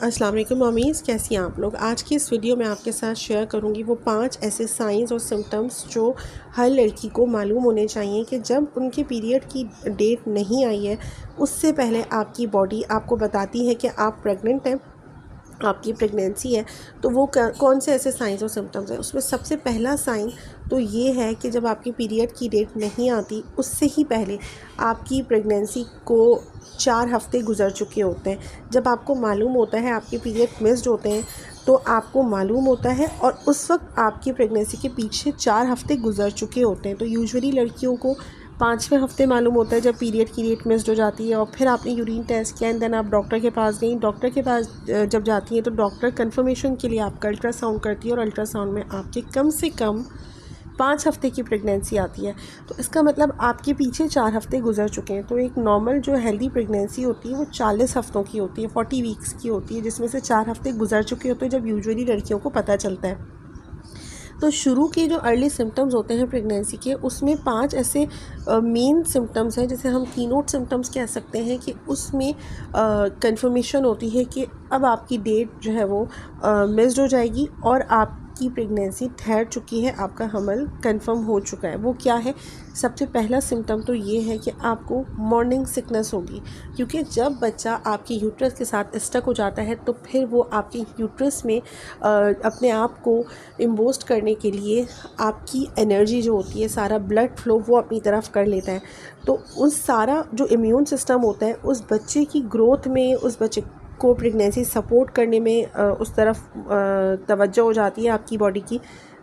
अस्सलाम वालेकुम मम्मीज़, कैसी हैं आप लोग। आज की इस वीडियो में आपके साथ शेयर करूंगी वो 5 ऐसे साइंस और सिम्टम्स जो हर लड़की को मालूम होने चाहिए कि जब उनके पीरियड की डेट नहीं आई है उससे पहले आपकी बॉडी आपको बताती है कि आप प्रेग्नेंट हैं, आपकी प्रेगनेंसी है। तो वो कौन से ऐसे साइंस और सिम्टम्स हैं। उसमें सबसे पहला साइन तो ये है कि जब आपकी पीरियड की डेट नहीं आती उससे ही पहले आपकी प्रेगनेंसी को 4 हफ़्ते गुजर चुके होते हैं। जब आपको मालूम होता है आपके पीरियड मिस्ड होते हैं तो आपको मालूम होता है और उस वक्त आपकी प्रेगनेंसी के पीछे 4 हफ़्ते गुजर चुके होते हैं। तो यूजुअली लड़कियों को 5वें हफ़्ते मालूम होता है जब पीरियड की डेट मिस्ड हो जाती है, और फिर आपने यूरिन टेस्ट किया एंड देन आप डॉक्टर के पास गई। डॉक्टर के पास जब जाती हैं तो डॉक्टर कंफर्मेशन के लिए आपका अल्ट्रासाउंड करती है और अल्ट्रासाउंड में आपके कम से कम 5 हफ़्ते की प्रेगनेंसी आती है। तो इसका मतलब आपके पीछे 4 हफ़्ते गुजर चुके हैं। तो एक नॉर्मल जो हेल्दी प्रेगनेंसी होती है वो 40 हफ़्तों की होती है, 40 वीक्स की होती है, जिसमें से 4 हफ़्ते गुजर चुके होते हैं जब यूजुअली लड़कियों को पता चलता है। तो शुरू के जो अर्ली सिम्टम्स होते हैं प्रेगनेंसी के, उसमें 5 ऐसे मेन सिम्टम्स हैं जिसे हम कीनोट सिम्टम्स कह सकते हैं कि उसमें कंफर्मेशन होती है कि अब आपकी डेट जो है वो मिस्ड हो जाएगी और आपकी प्रेगनेंसी ठहर चुकी है, आपका हमल कंफर्म हो चुका है। वो क्या है? सबसे पहला सिम्टम तो ये है कि आपको मॉर्निंग सिकनेस होगी, क्योंकि जब बच्चा आपके यूट्रस के साथ स्टक हो जाता है तो फिर वो आपके यूट्रस में अपने आप को इम्बोस्ट करने के लिए आपकी एनर्जी जो होती है, सारा ब्लड फ्लो वो अपनी तरफ कर लेता है। तो उस सारा जो इम्यून सिस्टम होता है उस बच्चे की ग्रोथ में, उस बच्चे को प्रेगनेंसी सपोर्ट करने में उस तरफ तवज्जो हो जाती है आपकी बॉडी की।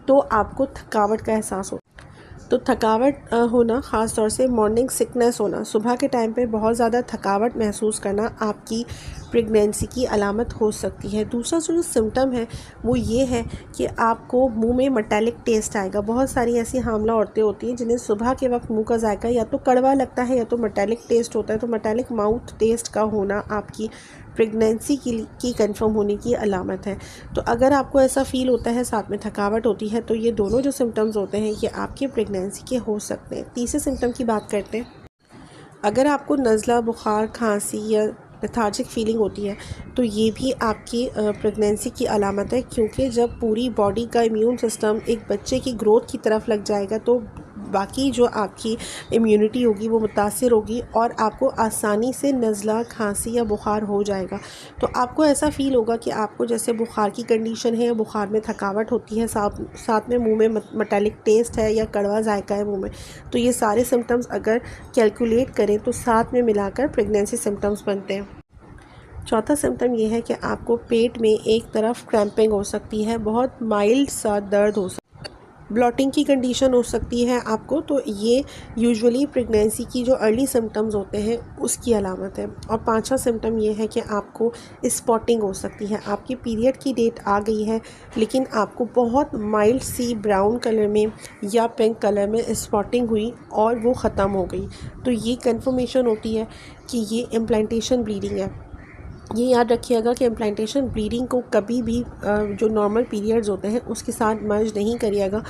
तो आपको थकावट का एहसास होता है। तो थकावट होना, ख़ास तौर से मॉर्निंग सिकनेस होना, सुबह के टाइम पे बहुत ज़्यादा थकावट महसूस करना आपकी प्रेगनेंसी की अलामत हो सकती है। दूसरा जो सिम्टम है वो ये है कि आपको मुंह में मेटालिक टेस्ट आएगा। बहुत सारी ऐसी हामला औरतें होती हैं जिन्हें सुबह के वक्त मुंह का जायका या तो कड़वा लगता है या तो मेटालिक टेस्ट होता है। तो मेटालिक माउथ टेस्ट का होना आपकी प्रेगनेंसी की कंफर्म होने की अलामत है। तो अगर आपको ऐसा फ़ील होता है, साथ में थकावट होती है, तो ये दोनों जो सिम्टम्स होते हैं ये आपकी प्रेगनेंसी के हो सकते हैं। तीसरे सिम्टम की बात करते हैं। अगर आपको नज़ला, बुखार, खांसी या लेथार्जिक फीलिंग होती है तो ये भी आपकी प्रेगनेंसी की अलामत है, क्योंकि जब पूरी बॉडी का इम्यून सिस्टम एक बच्चे की ग्रोथ की तरफ लग जाएगा तो बाकी जो आपकी इम्यूनिटी होगी वो मुतासिर होगी और आपको आसानी से नज़ला, खांसी या बुखार हो जाएगा। तो आपको ऐसा फ़ील होगा कि आपको जैसे बुखार की कंडीशन है, बुखार में थकावट होती है, साथ में मुंह में मेटालिक टेस्ट है या कड़वा जायका है मुंह में। तो ये सारे सिम्टम्स अगर कैलकुलेट करें तो साथ में मिलाकर प्रेगनेंसी सिम्टम्स बनते हैं। चौथा सिम्टम ये है कि आपको पेट में एक तरफ क्रैम्पिंग हो सकती है, बहुत माइल्ड सा दर्द हो सकता है, ब्लॉटिंग की कंडीशन हो सकती है आपको। तो ये यूजुअली प्रेगनेंसी की जो अर्ली सिम्टम्स होते हैं उसकी अलामत है। और पांचवा सिम्टम ये है कि आपको स्पॉटिंग हो सकती है। आपकी पीरियड की डेट आ गई है लेकिन आपको बहुत माइल्ड सी ब्राउन कलर में या पिंक कलर में स्पॉटिंग हुई और वो ख़त्म हो गई। तो ये कंफर्मेशन होती है कि ये इम्प्लांटेशन ब्लीडिंग है। ये याद रखिएगा कि इम्प्लांटेशन ब्लीडिंग को कभी भी जो नॉर्मल पीरियड्स होते हैं उसके साथ मर्ज नहीं करिएगा,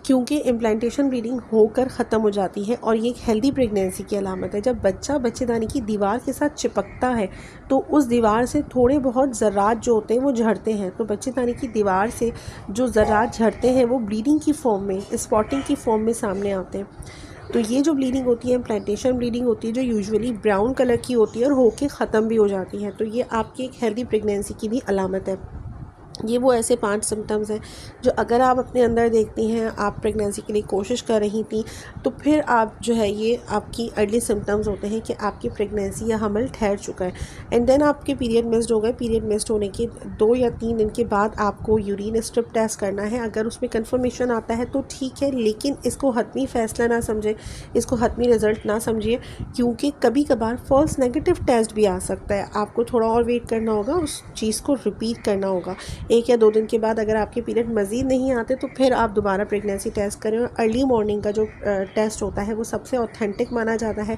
क्योंकि इम्प्लांटेशन ब्लीडिंग होकर ख़त्म हो जाती है और ये एक हेल्दी प्रेगनेंसी की अलामत है। जब बच्चा बच्चेदानी की दीवार के साथ चिपकता है तो उस दीवार से थोड़े बहुत ज़र्रात जो होते हैं वो झड़ते हैं। तो बच्चेदानी की दीवार से जो ज़र्रात झड़ते हैं वो ब्लीडिंग की फॉर्म में, स्पॉटिंग की फॉर्म में सामने आते हैं। तो ये जो ब्लीडिंग होती है इम्प्लांटेशन ब्लीडिंग होती है, जो यूजुअली ब्राउन कलर की होती है और होके ख़त्म भी हो जाती है। तो ये आपकी एक हेल्दी प्रेगनेंसी की भी अलामत है। ये वो ऐसे 5 सिम्टम्स हैं जो अगर आप अपने अंदर देखती हैं, आप प्रेगनेंसी के लिए कोशिश कर रही थी, तो फिर आप जो है ये आपकी अर्ली सिम्टम्स होते हैं कि आपकी प्रेगनेंसी या हमल ठहर चुका है। एंड देन आपके पीरियड मिस्ड हो गए। पीरियड मिस्ड होने के 2 या 3 दिन के बाद आपको यूरिन स्ट्रिप टेस्ट करना है। अगर उसमें कंफर्मेशन आता है तो ठीक है, लेकिन इसको हतमी फ़ैसला ना समझे, इसको हतमी रिज़ल्ट ना समझिए, क्योंकि कभी कभार फॉल्स नेगेटिव टेस्ट भी आ सकता है। आपको थोड़ा और वेट करना होगा, उस चीज़ को रिपीट करना होगा। 1 या 2 दिन के बाद अगर आपके पीरियड मज़ीद नहीं आते तो फिर आप दोबारा प्रेगनेंसी टेस्ट करें। और अर्ली मॉर्निंग का जो टेस्ट होता है वो सबसे ऑथेंटिक माना जाता है।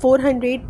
400